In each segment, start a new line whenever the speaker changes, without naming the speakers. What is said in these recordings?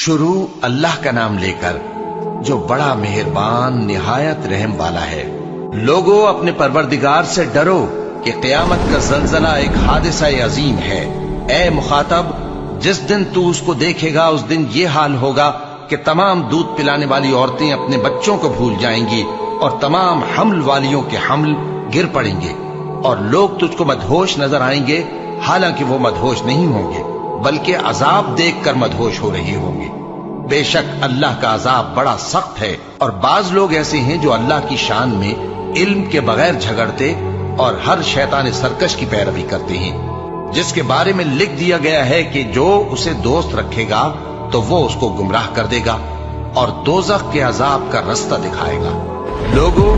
शुरू अल्लाह का नाम लेकर जो बड़ा मेहरबान निहायत रहम वाला है। लोगों, अपने परवरदिगार से डरो कि क़यामत का ज़ल्ज़ला एक हादिसा अजीम है। ए मुखातब, जिस दिन तू उसको देखेगा उस दिन ये हाल होगा कि तमाम दूध पिलाने वाली औरतें अपने बच्चों को भूल जाएंगी और तमाम हम्ल वालियों के हम्ल गिर पड़ेंगे और लोग तुझको मदहोश नजर आएंगे, हालांकि वो मदहोश नहीं होंगे बल्कि अजाब देखकर मदहोश हो रहे होंगे। बेशक अल्लाह का अजाब बड़ा सख्त है। और बाज लोग ऐसे हैं जो अल्लाह की शान में इल्म के बगैर झगड़ते और हर शैतान सरकश की पैरवी करते हैं, जिसके बारे में लिख दिया गया है कि जो उसे दोस्त रखेगा तो वो उसको गुमराह कर देगा और दोज़ख के अजाब का रास्ता दिखाएगा। लोगों,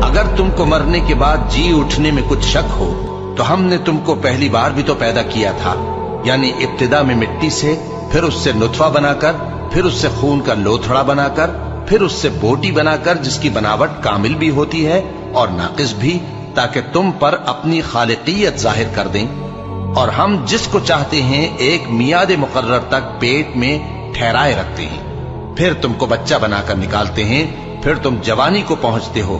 अगर तुमको मरने के बाद जी उठने में कुछ शक हो तो हमने तुमको पहली बार भी तो पैदा किया था, यानी इब्तिदा में मिट्टी से, फिर उससे नुतफा बनाकर, फिर उससे खून का लोथड़ा बनाकर, फिर उससे बोटी बनाकर जिसकी बनावट कामिल भी होती है और नाकिस भी, ताकि तुम पर अपनी खालिकियत जाहिर कर दें। और हम जिसको चाहते हैं एक मियाद मुकर्रर तक पेट में ठहराए रखते हैं, फिर तुमको बच्चा बनाकर निकालते हैं, फिर तुम जवानी को पहुंचते हो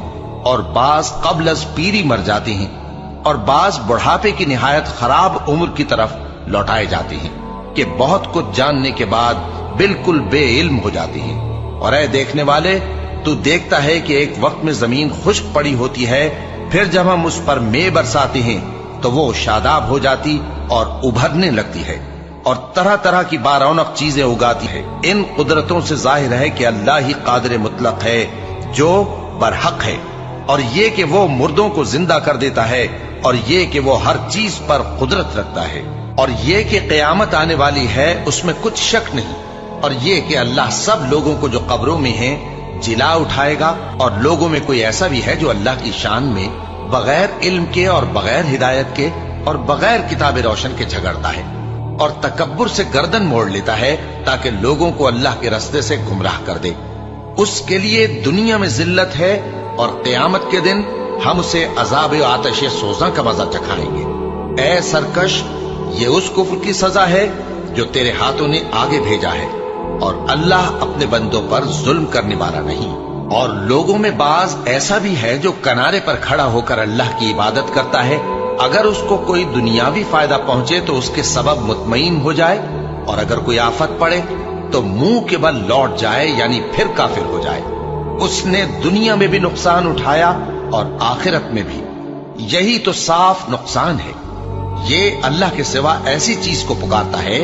और बाज कब्ल अज पीरी मर जाते हैं और बाज बुढ़ापे की निहायत खराब उम्र की तरफ लौटाए जाते हैं कि बहुत कुछ जानने के बाद बिल्कुल बेइल्म हो जाते हैं। और ऐ देखने वाले, तू देखता है कि एक वक्त में जमीन खुश्क पड़ी होती है, फिर जब हम उस पर मे बरसाते हैं तो वो शादाब हो जाती और उभरने लगती है और तरह तरह की बारौनक चीजें उगाती है। इन कुदरतों से जाहिर है कि अल्लाह ही कादिर मुतलक है जो बरहक है, और ये कि वो मुर्दों को जिंदा कर देता है, और ये कि वो हर चीज पर कुदरत रखता है, और ये कि क़यामत आने वाली है उसमें कुछ शक नहीं, और ये कि अल्लाह सब लोगों को जो कब्रों में हैं जिला उठाएगा। और लोगों में कोई ऐसा भी है जो अल्लाह की शान में बगैर इल्म के और बगैर हिदायत के और बगैर किताब रोशन के झगड़ता है और तकब्बुर से गर्दन मोड़ लेता है ताकि लोगों को अल्लाह के रास्ते से गुमराह कर दे। उसके लिए दुनिया में जिल्लत है और क़यामत के दिन हम उसे अजाब आतिश सोज़ा का मजा चखाएंगे। ऐ सरकश, ये उस कुफ्र की सजा है जो तेरे हाथों ने आगे भेजा है, और अल्लाह अपने बंदों पर जुल्म करने वाला नहीं। और लोगों में बाज ऐसा भी है जो किनारे पर खड़ा होकर अल्लाह की इबादत करता है, अगर उसको कोई दुनियावी फायदा पहुंचे तो उसके सबब मुतमईन हो जाए, और अगर कोई आफत पड़े तो मुंह के बल लौट जाए, यानी फिर काफिर हो जाए। उसने दुनिया में भी नुकसान उठाया और आखिरत में भी। यही तो साफ नुकसान है। ये अल्लाह के सिवा ऐसी चीज को पुकारता है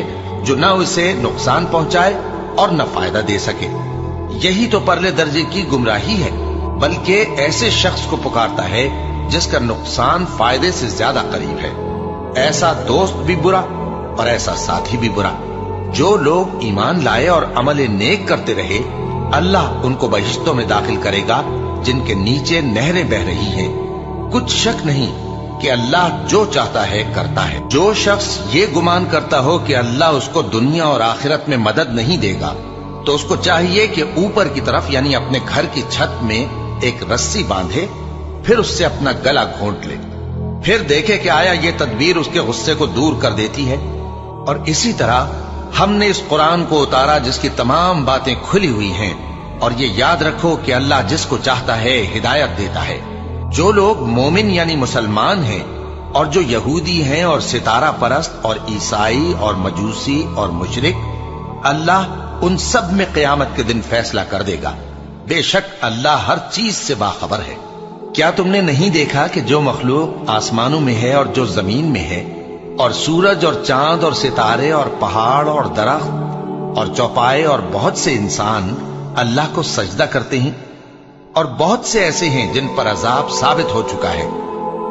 जो न उसे नुकसान पहुंचाए और न फायदा दे सके। यही तो परले दर्जे की गुमराही है। बल्कि ऐसे शख्स को पुकारता है जिसका नुकसान फायदे से ज्यादा करीब है। ऐसा दोस्त भी बुरा और ऐसा साथी भी बुरा। जो लोग ईमान लाए और अमल नेक करते रहे, अल्लाह उनको बहिश्तों में दाखिल करेगा जिनके नीचे नहरें बह रही हैं। कुछ शक नहीं कि अल्लाह जो चाहता है करता है। जो शख्स ये गुमान करता हो कि अल्लाह उसको दुनिया और आखिरत में मदद नहीं देगा, तो उसको चाहिए कि ऊपर की तरफ यानी अपने घर की छत में एक रस्सी बांधे, फिर उससे अपना गला घोंट ले, फिर देखे कि आया ये तदबीर उसके गुस्से को दूर कर देती है। और इसी तरह हमने इस कुरान को उतारा जिसकी तमाम बातें खुली हुई हैं। और ये याद रखो कि अल्लाह जिसको चाहता है हिदायत देता है। जो लोग मोमिन यानी मुसलमान हैं और जो यहूदी हैं और सितारा परस्त और ईसाई और मजूसी और मुशरिक, अल्लाह उन सब में क़यामत के दिन फैसला कर देगा। बेशक अल्लाह हर चीज से बाखबर है। क्या तुमने नहीं देखा कि जो मखलूक आसमानों में है और जो जमीन में है, और सूरज और चांद और सितारे और पहाड़ और दरख्त और चौपाए और बहुत से इंसान अल्लाह को सजदा करते हैं, और बहुत से ऐसे हैं जिन पर अजाब साबित हो चुका है।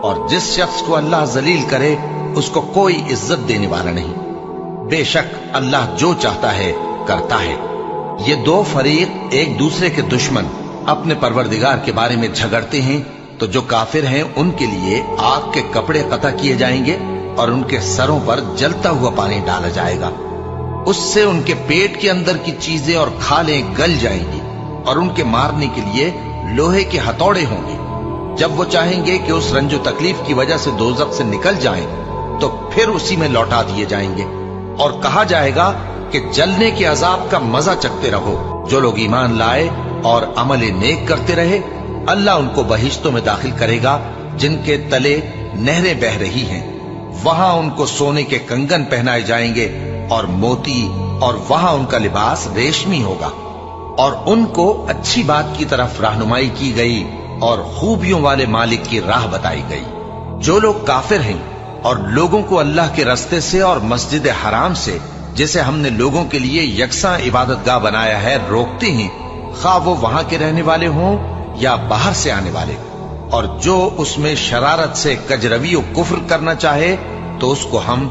और जिस शख्स को अल्लाह जलील करे उसको कोई इज्जत देने वाला नहीं। बेशक अल्लाह जो चाहता है करता है। ये दो फरीक एक दूसरे के दुश्मन अपने परवरदिगार के बारे में झगड़ते हैं, तो जो काफिर हैं उनके लिए आग के कपड़े कता किए जाएंगे और उनके सरों पर जलता हुआ पानी डाला जाएगा। उससे उनके पेट के अंदर की चीजें और खालें गल जाएंगी और उनके मारने के लिए लोहे के हथौड़े होंगे। जब वो चाहेंगे कि उस रंजो तकलीफ की वजह से दोज़ख से निकल जाएं, तो फिर उसी में लौटा दिए जाएंगे और कहा जाएगा کہ جلنے کے عذاب کا مزہ چکھتے رہو۔ جو لوگ ایمان لائے اور عمل نیک کرتے رہے، اللہ ان کو بہشتوں میں داخل کرے گا جن کے تلے نہریں بہ رہی ہیں۔ وہاں ان کو سونے کے کنگن پہنائے جائیں گے اور موتی، اور وہاں ان کا لباس ریشمی ہوگا، اور ان کو اچھی بات کی طرف رہنمائی کی گئی اور خوبیوں والے مالک کی راہ بتائی گئی۔ جو لوگ کافر ہیں اور لوگوں کو اللہ کے رستے سے اور مسجد حرام سے، جسے ہم نے لوگوں کے لیے یکساں عبادت گاہ بنایا ہے، روکتے ہیں، خواہ وہ وہاں کے رہنے والے ہوں یا باہر سے آنے والے، اور جو اس میں شرارت سے کجروی و کفر کرنا چاہے تو اس کو ہم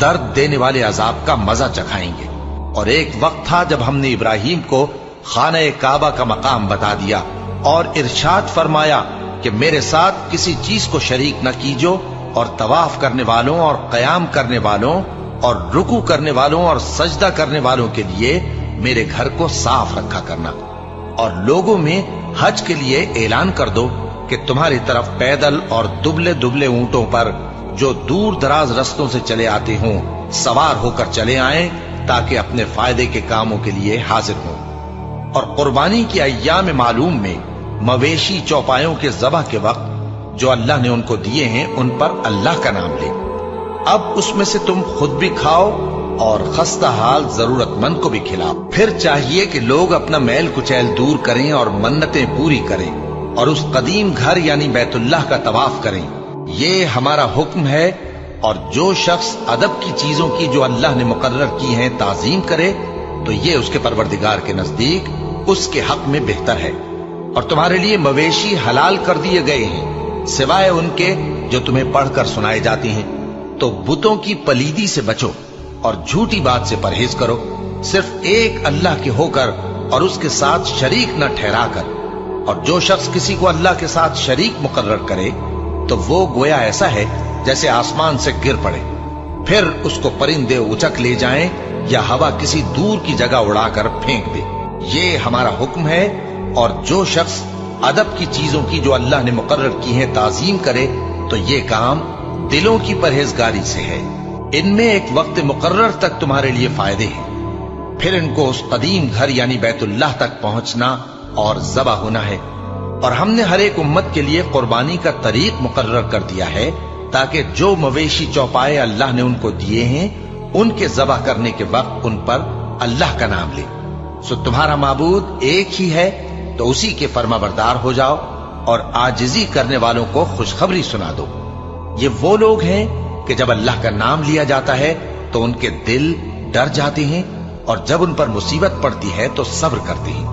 درد دینے والے عذاب کا مزہ چکھائیں گے۔ اور ایک وقت تھا جب ہم نے ابراہیم کو خانہ کعبہ کا مقام بتا دیا اور ارشاد فرمایا کہ میرے ساتھ کسی چیز کو شریک نہ کیجو، اور طواف کرنے والوں اور قیام کرنے والوں اور رکوع کرنے والوں اور سجدہ کرنے والوں کے لیے میرے گھر کو صاف رکھا کرنا، اور لوگوں میں حج کے لیے اعلان کر دو کہ تمہاری طرف پیدل اور دبلے دبلے اونٹوں پر جو دور دراز رستوں سے چلے آتے ہوں سوار ہو کر چلے آئیں، تاکہ اپنے فائدے کے کاموں کے لیے حاضر ہوں۔ اور قربانی کی ایام معلوم میں مویشی چوپایوں کے ذبح کے وقت جو اللہ نے ان کو دیے ہیں ان پر اللہ کا نام لے۔ اب اس میں سے تم خود بھی کھاؤ اور خستہ حال ضرورت مند کو بھی کھلاؤ۔ پھر چاہیے کہ لوگ اپنا میل کچیل دور کریں اور منتیں پوری کریں اور اس قدیم گھر یعنی بیت اللہ کا طواف کریں، یہ ہمارا حکم ہے۔ اور جو شخص ادب کی چیزوں کی جو اللہ نے مقرر کی ہیں تعظیم کرے تو یہ اس کے پروردگار کے نزدیک اس کے حق میں بہتر ہے۔ اور تمہارے لیے مویشی حلال کر دیے گئے ہیں سوائے ان کے جو تمہیں پڑھ کر سنائے جاتی ہیں، تو بتوں کی پلیدی سے بچو اور جھوٹی بات سے پرہیز کرو، صرف ایک اللہ کے ہو کر اور اس کے ساتھ شریک نہ ٹھہرا کر۔ اور جو شخص کسی کو اللہ کے ساتھ شریک مقرر کرے تو وہ گویا ایسا ہے جیسے آسمان سے گر پڑے، پھر اس کو پرندے اچک لے جائیں یا ہوا کسی دور کی جگہ اڑا کر پھینک دے۔ یہ ہمارا حکم ہے۔ اور جو شخص ادب کی چیزوں کی جو اللہ نے مقرر کی ہیں تعظیم کرے تو یہ کام دلوں کی پرہیزگاری سے ہے۔ ان میں ایک وقت مقرر تک تمہارے لیے فائدے ہیں، پھر ان کو اس قدیم گھر یعنی بیت اللہ تک پہنچنا اور ذبح ہونا ہے۔ اور ہم نے ہر ایک امت کے لیے قربانی کا طریق مقرر کر دیا ہے تاکہ جو مویشی چوپائے اللہ نے ان کو دیے ہیں ان کے ذبح کرنے کے وقت ان پر اللہ کا نام لے۔ سو تمہارا معبود ایک ہی ہے، تو اسی کے فرما بردار ہو جاؤ اور عاجزی کرنے والوں کو خوشخبری سنا دو۔ یہ وہ لوگ ہیں کہ جب اللہ کا نام لیا جاتا ہے تو ان کے دل ڈر جاتے ہیں، اور جب ان پر مصیبت پڑتی ہے تو صبر کرتے ہیں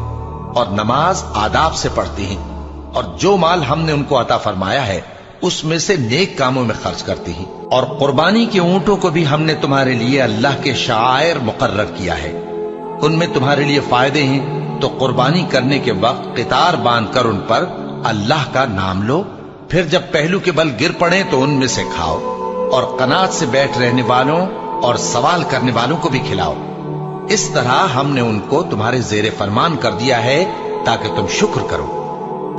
اور نماز آداب سے پڑھتے ہیں، اور جو مال ہم نے ان کو عطا فرمایا ہے اس میں سے نیک کاموں میں خرچ کرتے ہیں۔ اور قربانی کے اونٹوں کو بھی ہم نے تمہارے لیے اللہ کے شعائر مقرر کیا ہے، ان میں تمہارے لیے فائدے ہیں، تو قربانی کرنے کے وقت قطار باندھ کر ان پر اللہ کا نام لو، پھر جب پہلو کے بل گر پڑے تو ان میں سے کھاؤ، اور قناعت سے بیٹھ رہنے والوں اور سوال کرنے والوں کو بھی کھلاؤ۔ اس طرح ہم نے ان کو تمہارے زیر فرمان کر دیا ہے تاکہ تم شکر کرو۔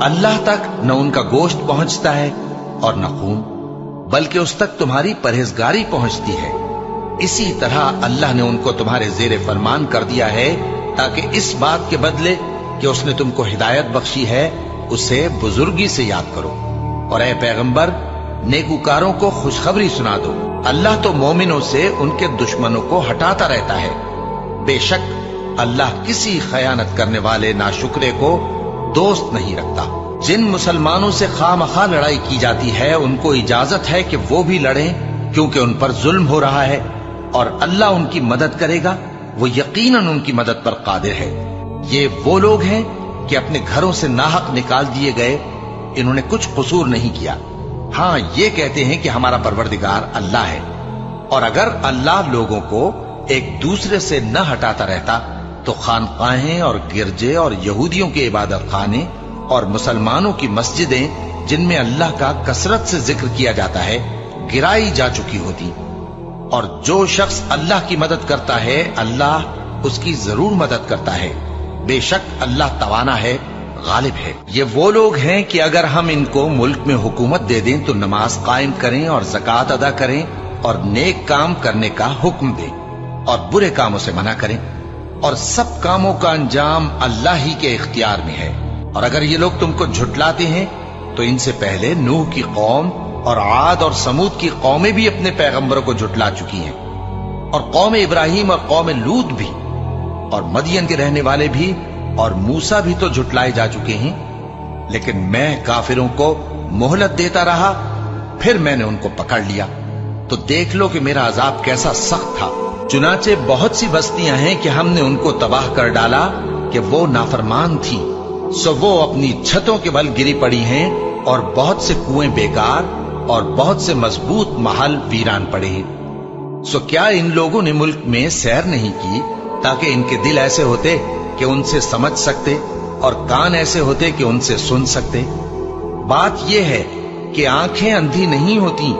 اللہ تک نہ ان کا گوشت پہنچتا ہے اور نہ خون، بلکہ اس تک تمہاری پرہیزگاری پہنچتی ہے۔ اسی طرح اللہ نے ان کو تمہارے زیر فرمان کر دیا ہے تاکہ اس بات کے بدلے کہ اس نے تم کو ہدایت بخشی ہے اسے بزرگی سے یاد کرو۔ اور اے پیغمبر، نیکوکاروں کو خوشخبری سنا دو، اللہ تو مومنوں سے ان کے دشمنوں کو ہٹاتا رہتا ہے۔ بے شک اللہ کسی خیانت کرنے والے ناشکرے کو دوست نہیں رکھتا۔ جن مسلمانوں سے خواہ مخواہ لڑائی کی جاتی ہے ان کو اجازت ہے کہ وہ بھی لڑیں، کیونکہ ان پر ظلم ہو رہا ہے، اور اللہ ان کی مدد کرے گا، وہ یقیناً ان کی مدد پر قادر ہے۔ یہ وہ لوگ ہیں کہ اپنے گھروں سے ناحق نکال دیے گئے، انہوں نے کچھ قصور نہیں کیا، ہاں یہ کہتے ہیں کہ ہمارا پروردگار اللہ ہے۔ اور اگر اللہ لوگوں کو ایک دوسرے سے نہ ہٹاتا رہتا تو خانقاہیں اور گرجے اور یہودیوں کے عبادت خانے اور مسلمانوں کی مسجدیں جن میں اللہ کا کثرت سے ذکر کیا جاتا ہے گرائی جا چکی ہوتی۔ اور جو شخص اللہ کی مدد کرتا ہے اللہ اس کی ضرور مدد کرتا ہے، بے شک اللہ توانا ہے، غالب ہے۔ یہ وہ لوگ ہیں کہ اگر ہم ان کو ملک میں حکومت دے دیں تو نماز قائم کریں اور زکوٰۃ ادا کریں اور نیک کام کرنے کا حکم دیں، और बुरे कामों से मना करें, और सब कामों का अंजाम अल्लाह ही के इख्तियार में है। और अगर ये लोग तुमको झुटलाते हैं तो इनसे पहले नूह की कौम और आद और समूद की कौमें भी अपने पैगंबरों को झुटला चुकी हैं, और कौम इब्राहिम और कौम लूत भी, और मदियन के रहने वाले भी, और मूसा भी तो झुटलाए जा चुके हैं। लेकिन मैं काफिरों को मोहलत देता रहा, फिर मैंने उनको पकड़ लिया। तो देख लो कि मेरा अजाब कैसा सख्त था। चुनाचे बहुत सी बस्तियां हैं कि हमने उनको तबाह कर डाला कि वो नाफरमान थी, सो वो अपनी छतों के बल गिरी पड़ी हैं, और बहुत से कुएं बेकार और बहुत से मजबूत महल वीरान पड़े हैं। सो क्या इन लोगों ने मुल्क में सैर नहीं की, ताकि इनके दिल ऐसे होते कि उनसे समझ सकते, और कान ऐसे होते कि उनसे सुन सकते। बात यह है कि आंखें अंधी नहीं होती,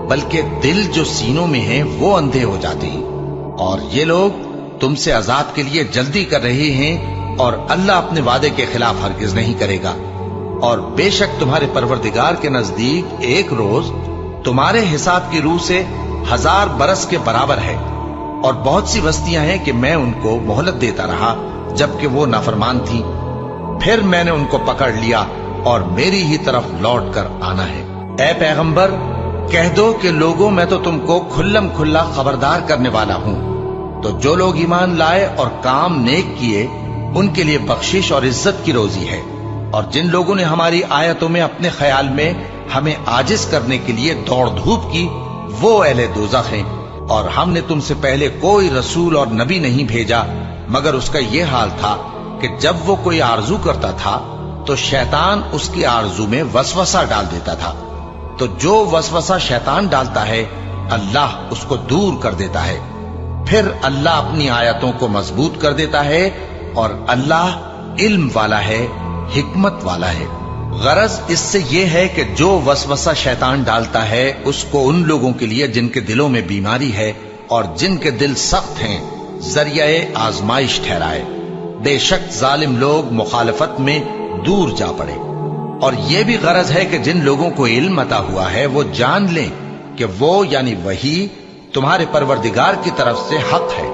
बल्कि दिल जो सीनों में है वो अंधे हो जाते हैं। और ये लोग तुमसे अजाब के लिए जल्दी कर रहे हैं, और अल्लाह अपने वादे के खिलाफ हरगिज नहीं करेगा। और बेशक तुम्हारे परवरदिगार के नजदीक एक रोज तुम्हारे हिसाब की रूह से 1000 बरस के बराबर है। और बहुत सी बस्तियां हैं कि मैं उनको मोहलत देता रहा जबकि वो नाफरमान थी, फिर मैंने उनको पकड़ लिया, और मेरी ही तरफ लौट कर आना है। ऐ पैगंबर, कह दो कि लोगों, मैं तो तुमको खुल्लम खुल्ला खबरदार करने वाला हूं। तो जो लोग ईमान लाए और काम नेक किए, उनके लिए बख्शिश और इज्जत की रोजी है। और जिन लोगों ने हमारी आयतों में अपने ख्याल में हमें आजिज करने के लिए दौड़ धूप की, वो अहले दोज़ख हैं। और हमने तुमसे पहले कोई रसूल और नबी नहीं भेजा, मगर उसका यह हाल था कि जब वो कोई आरजू करता था तो शैतान उसकी आरजू में वसवसा डाल देता था। तो जो वसवसा शैतान डालता है, अल्लाह उसको दूर कर देता है। फिर अल्लाह अपनी आयतों को मजबूत कर देता है, और अल्लाह इल्म वाला है, हिकमत वाला है। गरज इससे यह है कि जो वसवसा शैतान डालता है, उसको उन लोगों के लिए जिनके दिलों में बीमारी है और जिनके दिल सख्त हैं, जरिए आजमाइश ठहराए। बेशक जालिम लोग मुखालफत में दूर जा पड़े। और यह भी गरज है कि जिन लोगों को इल्म अता हुआ है, वो जान लें कि वो यानी वही तुम्हारे परवरदिगार की तरफ से हक है,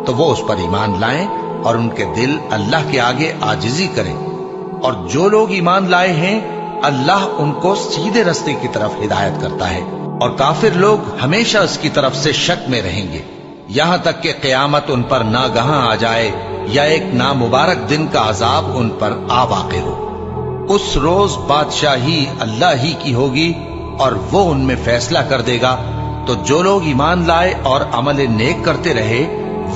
तो वो उस पर ईमान लाएं और उनके दिल अल्लाह के आगे आजिजी करें। और जो लोग ईमान लाए हैं, अल्लाह उनको सीधे रास्ते की तरफ हिदायत करता है। और काफिर लोग हमेशा उसकी तरफ से शक में रहेंगे, यहां तक कि क़यामत उन पर नागहां आ जाए, या एक नामुबारक दिन का अजाब उन पर आ वाक़े हो। उस रोज बादशाही अल्लाह ही की होगी, और वो उनमें फैसला कर देगा। तो जो लोग ईमान लाए और अमल नेक करते रहे,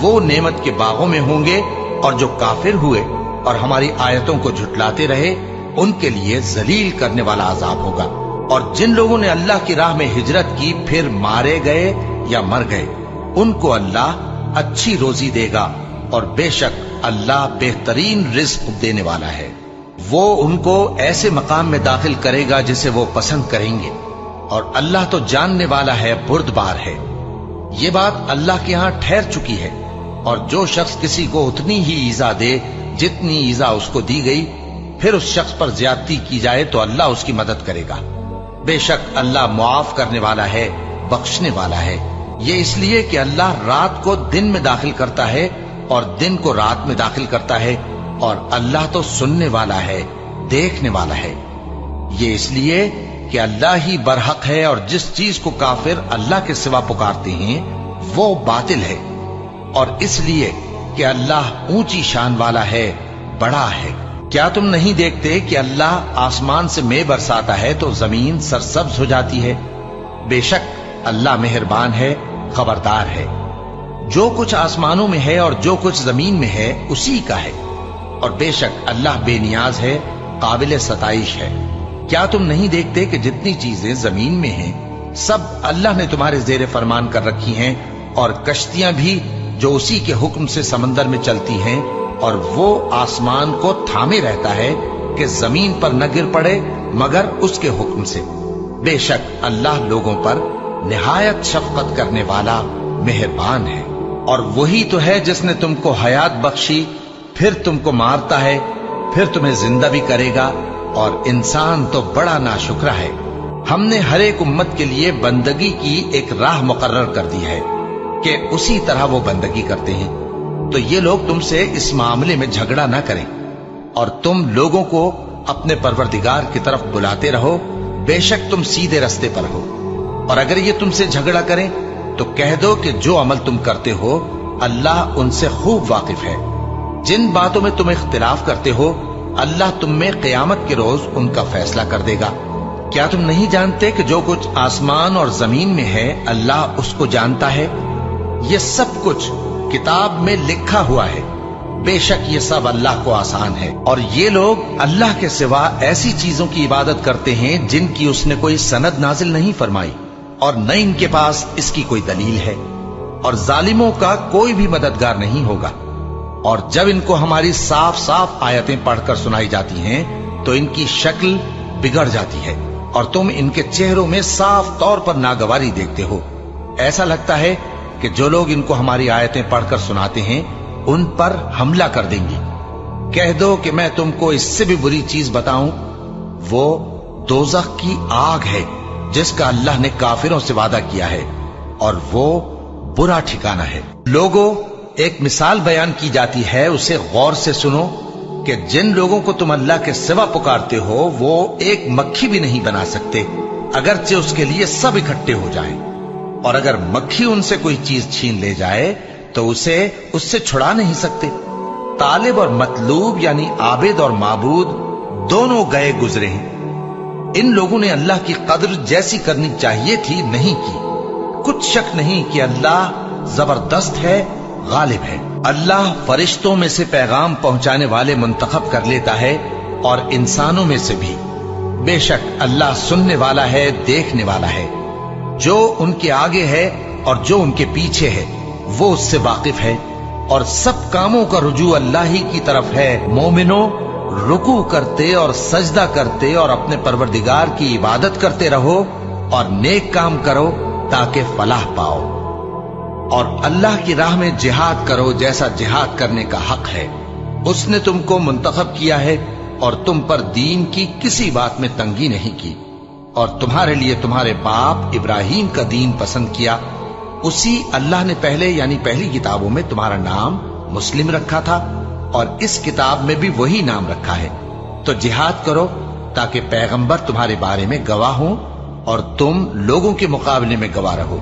वो नेमत के बागों में होंगे, और जो काफिर हुए और हमारी आयतों को झुटलाते रहे, उनके लिए जलील करने वाला अजाब होगा। और जिन लोगों ने अल्लाह की राह में हिजरत की फिर मारे गए या मर गए, उनको अल्लाह अच्छी रोजी देगा, और बेशक अल्लाह बेहतरीन रिज्क देने वाला है। वो उनको ऐसे मकाम में दाखिल करेगा जिसे वो पसंद करेंगे, और अल्लाह तो जानने वाला है, बुर्दबार है। ये बात अल्लाह के यहां ठहर चुकी है। और जो शख्स किसी को उतनी ही ईजा दे जितनी ईजा उसको दी गई, फिर उस शख्स पर ज्यादती की जाए, तो अल्लाह उसकी मदद करेगा। बेशक अल्लाह मुआफ करने वाला है, बख्शने वाला है। ये इसलिए कि अल्लाह रात को दिन में दाखिल करता है और दिन को रात में दाखिल करता है, और अल्लाह तो सुनने वाला है, देखने वाला है। ये इसलिए कि अल्लाह ही बरहक है, और जिस चीज को काफिर अल्लाह के सिवा पुकारते हैं वो बातिल है। और इसलिए कि अल्लाह ऊंची शान वाला है, बड़ा है। क्या तुम नहीं देखते कि अल्लाह आसमान से मेघ बरसाता है तो जमीन सरसब्ज हो जाती है? बेशक अल्लाह मेहरबान है, खबरदार है। जो कुछ आसमानों में है और जो कुछ जमीन में है उसी का है, और बेशक अल्लाह बेनियाज है, काबिल सताइश है। क्या तुम नहीं देखते कि जितनी चीजें जमीन में हैं, सब अल्लाह ने तुम्हारे जेरे फरमान कर रखी हैं, और कश्तियां भी जो उसी के हुक्म से समंदर में चलती हैं, और वो आसमान को थामे रहता है कि जमीन पर न गिर पड़े मगर उसके हुक्म से। बेशक अल्लाह लोगों पर निहायत शफकत करने वाला मेहरबान है। और वही तो है जिसने तुमको हयात बख्शी, फिर तुमको मारता है, फिर तुम्हें जिंदा भी करेगा, और इंसान तो बड़ा नाशुक्र है। हमने हर एक उम्मत के लिए बंदगी की एक राह मुकर्रर कर दी है, کہ اسی طرح وہ بندگی کرتے ہیں، تو یہ لوگ تم سے اس معاملے میں جھگڑا نہ کریں، اور تم لوگوں کو اپنے پروردگار کی طرف بلاتے رہو، بے شک تم سیدھے رستے پر ہو۔ اور اگر یہ تم سے جھگڑا کریں تو کہہ دو کہ جو عمل تم کرتے ہو اللہ ان سے خوب واقف ہے۔ جن باتوں میں تم اختلاف کرتے ہو اللہ تم میں قیامت کے روز ان کا فیصلہ کر دے گا۔ کیا تم نہیں جانتے کہ جو کچھ آسمان اور زمین میں ہے اللہ اس کو جانتا ہے؟ یہ سب کچھ کتاب میں لکھا ہوا ہے، بے شک یہ سب اللہ کو آسان ہے۔ اور یہ لوگ اللہ کے سوا ایسی چیزوں کی عبادت کرتے ہیں جن کی اس نے کوئی سند نازل نہیں فرمائی، اور نہ ان کے پاس اس کی کوئی دلیل ہے، اور ظالموں کا کوئی بھی مددگار نہیں ہوگا۔ اور جب ان کو ہماری صاف صاف آیتیں پڑھ کر سنائی جاتی ہیں تو ان کی شکل بگڑ جاتی ہے، اور تم ان کے چہروں میں صاف طور پر ناگواری دیکھتے ہو۔ ایسا لگتا ہے کہ جو لوگ ان کو ہماری آیتیں پڑھ کر سناتے ہیں ان پر حملہ کر دیں گے۔ کہہ دو کہ میں تم کو اس سے بھی بری چیز بتاؤں، وہ دوزخ کی آگ ہے جس کا اللہ نے کافروں سے وعدہ کیا ہے، اور وہ برا ٹھکانہ ہے۔ لوگوں، ایک مثال بیان کی جاتی ہے، اسے غور سے سنو کہ جن لوگوں کو تم اللہ کے سوا پکارتے ہو وہ ایک مکھی بھی نہیں بنا سکتے اگرچہ اس کے لیے سب اکٹھے ہو جائیں، اور اگر مکھی ان سے کوئی چیز چھین لے جائے تو اسے اس سے چھڑا نہیں سکتے۔ طالب اور مطلوب یعنی عابد اور معبود دونوں گئے گزرے ہیں۔ ان لوگوں نے اللہ کی قدر جیسی کرنی چاہیے تھی نہیں کی۔ کچھ شک نہیں کہ اللہ زبردست ہے، غالب ہے۔ اللہ فرشتوں میں سے پیغام پہنچانے والے منتخب کر لیتا ہے اور انسانوں میں سے بھی۔ بے شک اللہ سننے والا ہے، دیکھنے والا ہے۔ جو ان کے آگے ہے اور جو ان کے پیچھے ہے وہ اس سے واقف ہے، اور سب کاموں کا رجوع اللہ ہی کی طرف ہے۔ مومنوں، رکوع کرتے اور سجدہ کرتے اور اپنے پروردگار کی عبادت کرتے رہو اور نیک کام کرو تاکہ فلاح پاؤ، اور اللہ کی راہ میں جہاد کرو جیسا جہاد کرنے کا حق ہے۔ اس نے تم کو منتخب کیا ہے اور تم پر دین کی کسی بات میں تنگی نہیں کی، اور تمہارے لیے تمہارے باپ ابراہیم کا دین پسند کیا۔ اسی اللہ نے پہلے یعنی پہلی کتابوں میں تمہارا نام مسلم رکھا تھا، اور اس کتاب میں بھی وہی نام رکھا ہے۔ تو جہاد کرو تاکہ پیغمبر تمہارے بارے میں گواہ ہوں اور تم لوگوں کے مقابلے میں گواہ رہو۔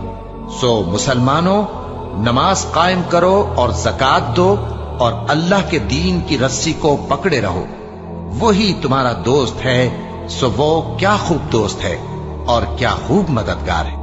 سو مسلمانوں، نماز قائم کرو اور زکات دو اور اللہ کے دین کی رسی کو پکڑے رہو، وہی تمہارا دوست ہے۔ سو وہ کیا خوب دوست ہے اور کیا خوب مددگار ہے۔